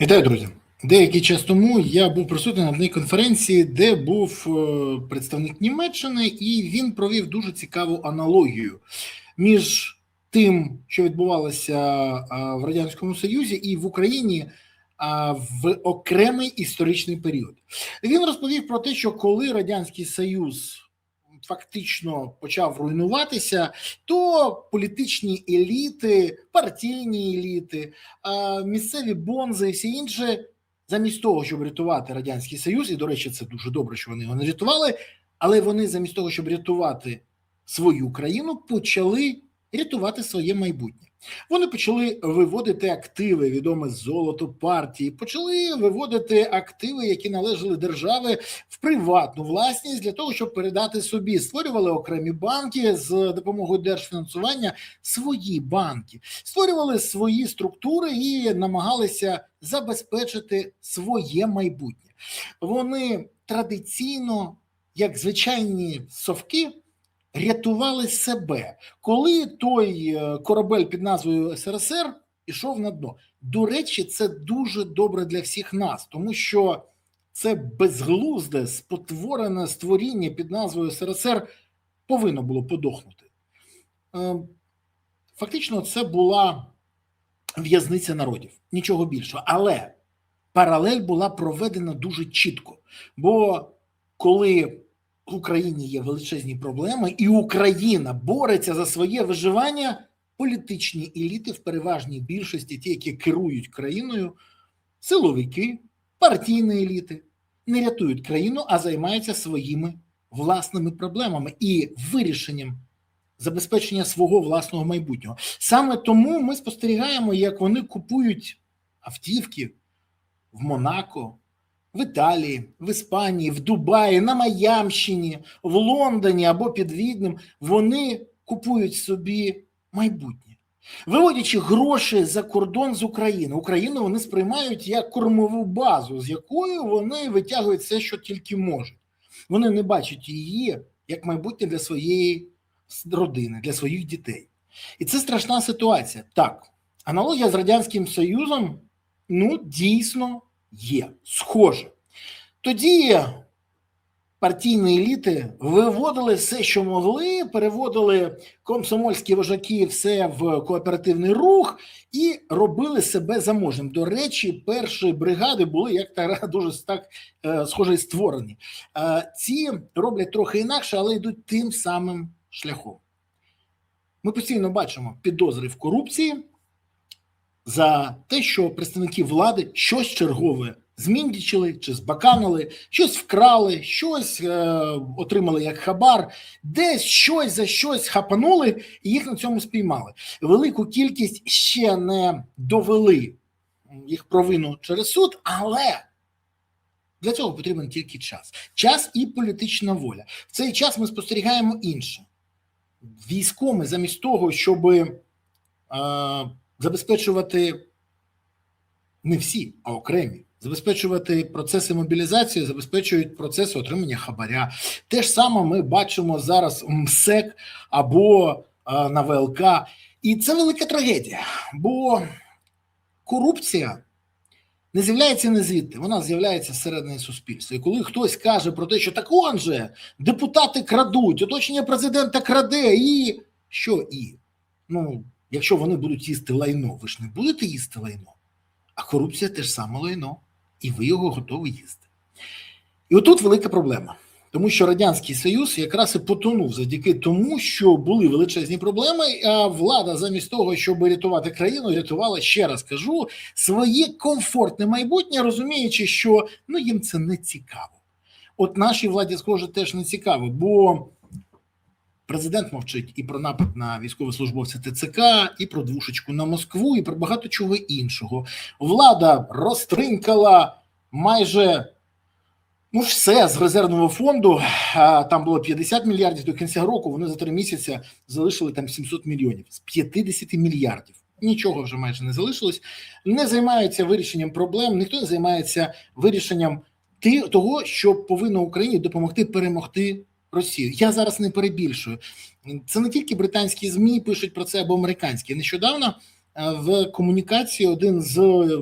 Вітаю, друзі! Деякий час тому я був присутній на одній конференції, де був представник Німеччини, і він провів дуже цікаву аналогію між тим, що відбувалося в Радянському Союзі і в Україні в окремий історичний період. Він розповів про те, що коли Радянський Союз фактично почав руйнуватися, то політичні еліти, партійні еліти, місцеві бонзи і всі інше, замість того, щоб рятувати Радянський Союз, і, до речі, це дуже добре, що вони його не рятували, але вони замість того, щоб рятувати свою країну, почали рятувати своє майбутнє. Вони почали виводити активи, відоме золото партії, почали виводити активи, які належали державі, в приватну власність для того, щоб передати собі. Створювали окремі банки з допомогою держфінансування, свої банки, створювали свої структури і намагалися забезпечити своє майбутнє. Вони традиційно, як звичайні совки, рятували себе, коли той корабель під назвою СРСР ішов на дно. До речі, це дуже добре для всіх нас, тому що це безглузде, спотворене створіння під назвою СРСР повинно було подохнути. Фактично, це була в'язниця народів, нічого більшого. Але паралель була проведена дуже чітко, бо коли в Україні є величезні проблеми, і Україна бореться за своє виживання, політичні еліти в переважній більшості, ті, які керують країною, силовики, партійні еліти, не рятують країну, а займаються своїми власними проблемами і вирішенням забезпечення свого власного майбутнього. Саме тому ми спостерігаємо, як вони купують автівки в Монако, в Італії, в Іспанії, в Дубаї, на Майамщині, в Лондоні або під Віднем. Вони купують собі майбутнє, виводячи гроші за кордон з України. Україну вони сприймають як кормову базу, з якою вони витягують все, що тільки можуть. Вони не бачать її як майбутнє для своєї родини, для своїх дітей. І це страшна ситуація. Так, аналогія з Радянським Союзом, дійсно, є, схоже. Тоді партійні еліти виводили все, що могли, переводили комсомольські вожаки все в кооперативний рух і робили себе заможним. До речі, перші бригади були як дуже так схоже створені. Ці роблять трохи інакше, але йдуть тим самим шляхом. Ми постійно бачимо підозри в корупції за те, що представники влади щось чергове зміндічили чи збаканили, щось вкрали, щось отримали як хабар, десь щось за щось хапанули і їх на цьому спіймали. Велику кількість ще не довели їх провину через суд, але для цього потрібен тільки час. Час і політична воля. В цей час ми спостерігаємо інше. Військові замість того, щоб забезпечувати не всі, а окремі, забезпечувати процеси мобілізації, забезпечують процеси отримання хабаря. Те ж саме ми бачимо зараз в МСЕК або на ВЛК. І це велика трагедія, бо корупція не з'являється не звідти, вона з'являється зсередини суспільства. І коли хтось каже про те, що так он же, депутати крадуть, оточення президента краде, і що і? Якщо вони будуть їсти лайно, ви ж не будете їсти лайно. А корупція теж саме лайно, і ви його готові їсти. І отут велика проблема. Тому що Радянський Союз якраз і потонув завдяки тому, що були величезні проблеми, а влада замість того, щоб рятувати країну, рятувала, ще раз кажу, своє комфортне майбутнє, розуміючи, що їм це не цікаво. От нашій владі, схоже, теж не цікаво, бо президент мовчить і про напад на військовослужбовця ТЦК, і про двушечку на Москву, і про багато чого іншого. Влада розтринкала майже все з резервного фонду, там було 50 мільярдів до кінця року, вони за 3 місяці залишили там 700 мільйонів. З 50 мільярдів. Нічого вже майже не залишилось. Не займаються вирішенням проблем, ніхто не займається вирішенням того, що повинно Україні допомогти перемогти Росію. Я зараз не перебільшую. Це не тільки британські ЗМІ пишуть про це або американські. Нещодавно в комунікації один з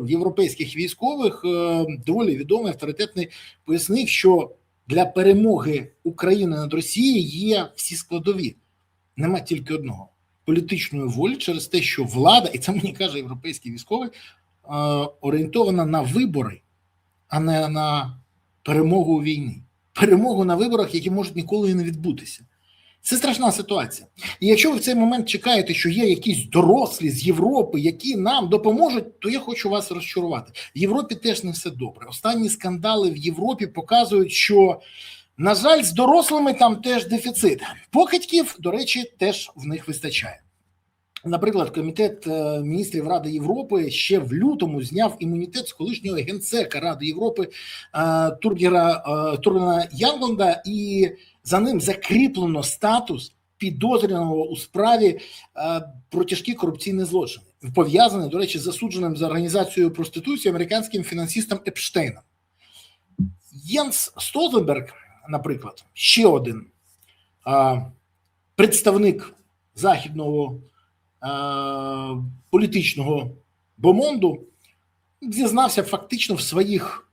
європейських військових, доволі відомий, авторитетний, пояснив, що для перемоги України над Росією є всі складові. Нема тільки одного – політичної волі через те, що влада, і це мені каже європейський військовий, орієнтована на вибори, а не на перемогу у війні. Перемогу на виборах, які можуть ніколи і не відбутися. Це страшна ситуація. І якщо ви в цей момент чекаєте, що є якісь дорослі з Європи, які нам допоможуть, то я хочу вас розчарувати. В Європі теж не все добре. Останні скандали в Європі показують, що, на жаль, з дорослими там теж дефіцит. Покидьків, до речі, теж в них вистачає. Наприклад, Комітет міністрів Ради Європи ще в лютому зняв імунітет з колишнього генсека Ради Європи Турбіна Ягланда, і за ним закріплено статус підозрюваного у справі про тяжкі корупційні злочини, пов'язаний, до речі, з засудженим за організацією проституції американським фінансистом Епштейном. Єнс Столтенберг, наприклад, ще один представник західного політичного бомонду, зізнався фактично в своїх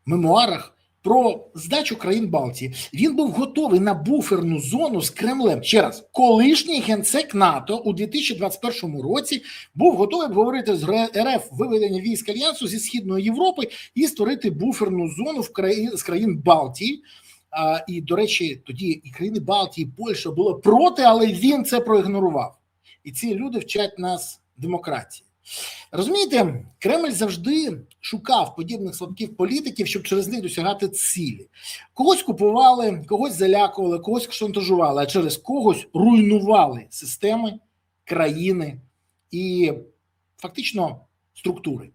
мемуарах про здачу країн Балтії. Він був готовий на буферну зону з Кремлем. Ще раз, колишній генсек НАТО у 2021 році був готовий обговорити з РФ виведення військ Альянсу зі Східної Європи і створити буферну зону з країн Балтії. І, до речі, тоді і країни Балтії, і Польща були проти, але він це проігнорував. І ці люди вчать нас демократії. Розумієте, Кремль завжди шукав подібних слабких політиків, щоб через них досягати цілі. Когось купували, когось залякували, когось шантажували, а через когось руйнували системи, країни і фактично структури.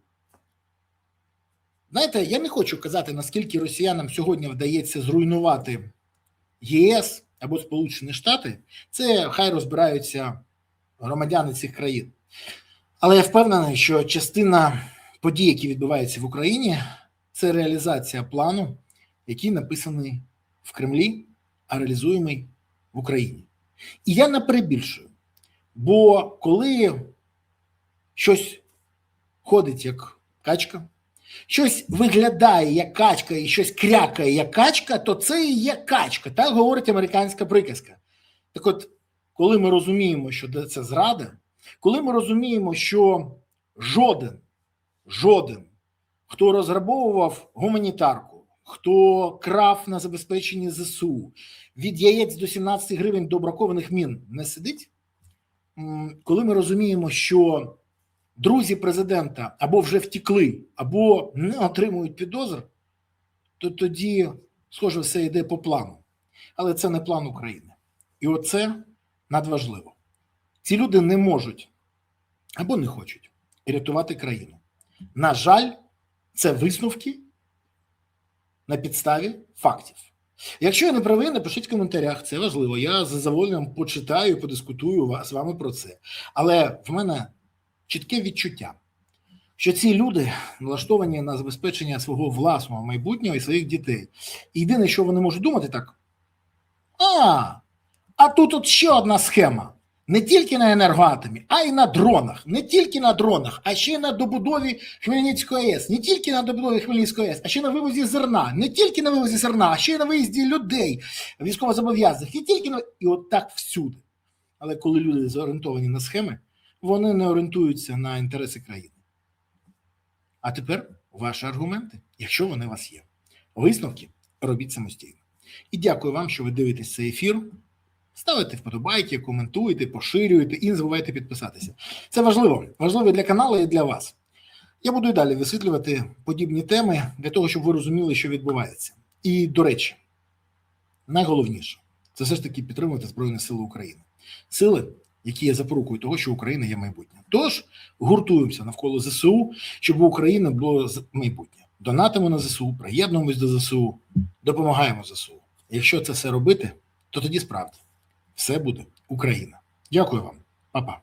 Знаєте, я не хочу казати, наскільки росіянам сьогодні вдається зруйнувати ЄС або Сполучені Штати. Це хай розбираються громадяни цих країн. Але я впевнений, що частина подій, які відбуваються в Україні, це реалізація плану, який написаний в Кремлі, а реалізуємий в Україні. І я не перебільшую, бо коли щось ходить як качка, щось виглядає як качка і щось крякає як качка, то це і є качка. Так говорить американська приказка. Так от, коли ми розуміємо, що це зрада, коли ми розуміємо, що жоден, хто розграбовував гуманітарку, хто крав на забезпеченні ЗСУ, від яєць до 17 гривень до бракованих мін не сидить, коли ми розуміємо, що друзі президента або вже втекли, або не отримують підозр, то тоді, схоже, все йде по плану. Але це не план України. І оце надважливо. Ці люди не можуть або не хочуть рятувати країну. На жаль, це висновки на підставі фактів. Якщо я не правий, напишіть в коментарях, це важливо. Я з задоволенням почитаю, подискутую з вами про це. Але в мене чітке відчуття, що ці люди налаштовані на забезпечення свого власного майбутнього і своїх дітей. І єдине, що вони можуть думати так, а тут от ще одна схема. Не тільки на енергоатомі, а й на дронах. Не тільки на дронах, а ще й на добудові Хмельницької АЕС. Не тільки на добудові Хмельницької АЕС, а ще на вивозі зерна. Не тільки на вивозі зерна, а ще й на виїзді людей, військовозобов'язаних. Не тільки на... І от так всюди. Але коли люди зорієнтовані на схеми, вони не орієнтуються на інтереси країни. А тепер ваші аргументи, якщо вони у вас є. Висновки робіть самостійно. І дякую вам, що ви дивитесь цей ефір. Ставите вподобайки, коментуйте, поширюйте і не забувайте підписатися. Це важливо. Важливо для каналу і для вас. Я буду і далі висвітлювати подібні теми для того, щоб ви розуміли, що відбувається. І, до речі, найголовніше – це все ж таки підтримувати Збройні Сили України. Сили, які є запорукою того, що Україна є майбутнє. Тож, гуртуємося навколо ЗСУ, щоб у України було майбутнє. Донатимо на ЗСУ, приєднуємось до ЗСУ, допомагаємо ЗСУ. Якщо це все робити, то тоді справді все буде Україна. Дякую вам. Па-па.